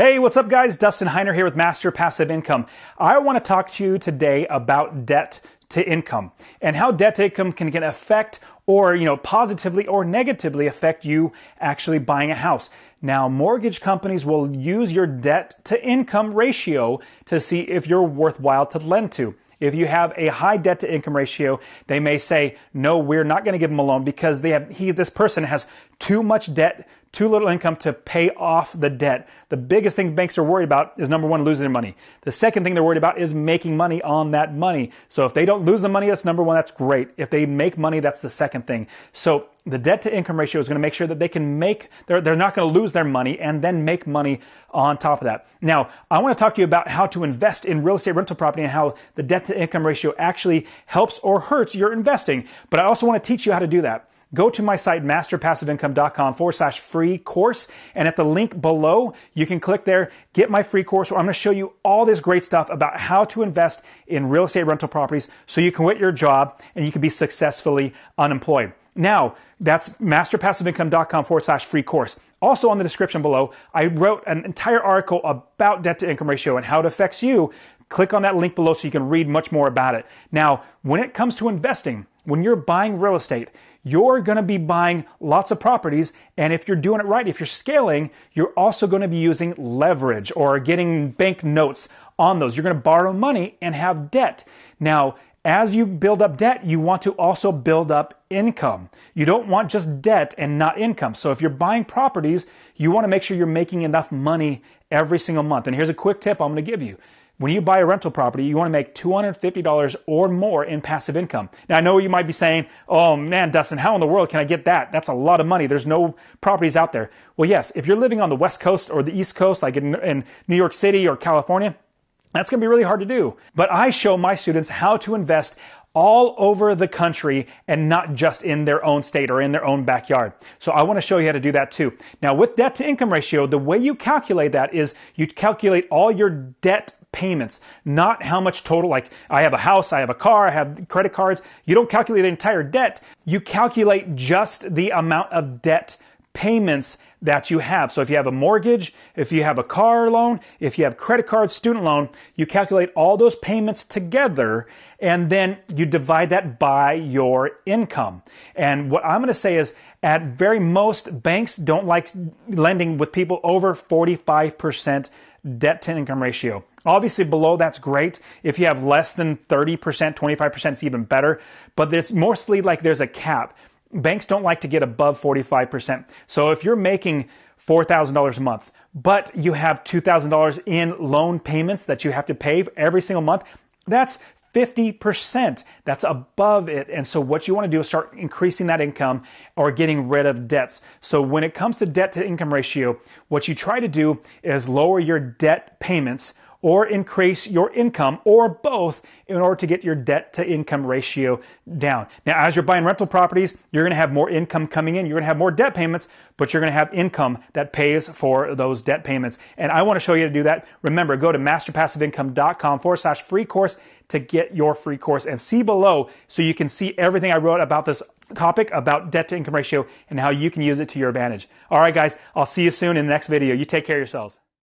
Hey, what's up guys? Dustin Hinder here with Master Passive Income. I want to talk to you today about debt to income and how debt to income can affect or positively or negatively affect you actually buying a house. Now, mortgage companies will use your debt to income ratio to see if you're worthwhile to lend to. If you have a high debt to income ratio, they may say, no, we're not going to give them a loan because this person has too much debt, too little income to pay off the debt. The biggest thing banks are worried about is number one, losing their money. The second thing they're worried about is making money on that money. So if they don't lose the money, that's number one, that's great. If they make money, that's the second thing. So the debt to income ratio is going to make sure that they can they're not going to lose their money and then make money on top of that. Now, I want to talk to you about how to invest in real estate rental property and how the debt to income ratio actually helps or hurts your investing. But I also want to teach you how to do that. Go to my site, masterpassiveincome.com/free course. And at the link below, you can click there, get my free course where I'm going to show you all this great stuff about how to invest in real estate rental properties so you can quit your job and you can be successfully unemployed. Now, that's masterpassiveincome.com/free course. Also on the description below, I wrote an entire article about debt to income ratio and how it affects you. Click on that link below so you can read much more about it. Now, when it comes to investing, when you're buying real estate, you're going to be buying lots of properties. And if you're doing it right, if you're scaling, you're also going to be using leverage or getting bank notes on those. You're going to borrow money and have debt. Now, as you build up debt, you want to also build up income. You don't want just debt and not income. So if you're buying properties, you want to make sure you're making enough money every single month. And here's a quick tip I'm going to give you. When you buy a rental property, you want to make $250 or more in passive income. Now, I know you might be saying, oh man, Dustin, how in the world can I get that? That's a lot of money. There's no properties out there. Well, yes, if you're living on the West Coast or the East Coast, like in New York City or California, that's going to be really hard to do. But I show my students how to invest all over the country and not just in their own state or in their own backyard. So I want to show you how to do that too. Now, with debt to income ratio, the way you calculate that is you calculate all your debt payments, not how much total, like I have a house, I have a car, I have credit cards. You don't calculate the entire debt. You calculate just the amount of debt payments that you have. So if you have a mortgage, if you have a car loan, if you have credit cards, student loan, you calculate all those payments together and then you divide that by your income. And what I'm going to say is at very most, banks don't like lending with people over 45% debt to income ratio. Obviously below that's great. If you have less than 30%, 25% is even better, but it's mostly like there's a cap. Banks don't like to get above 45%. So if you're making $4,000 a month, but you have $2,000 in loan payments that you have to pay every single month, that's 50%. That's above it. And so what you want to do is start increasing that income or getting rid of debts. So when it comes to debt to income ratio, what you try to do is lower your debt payments or increase your income or both in order to get your debt to income ratio down. Now, as you're buying rental properties, you're going to have more income coming in. You're going to have more debt payments, but you're going to have income that pays for those debt payments. And I want to show you how to do that. Remember, go to masterpassiveincome.com/free course to get your free course and see below so you can see everything I wrote about this topic about debt to income ratio and how you can use it to your advantage. All right, guys, I'll see you soon in the next video. You take care of yourselves.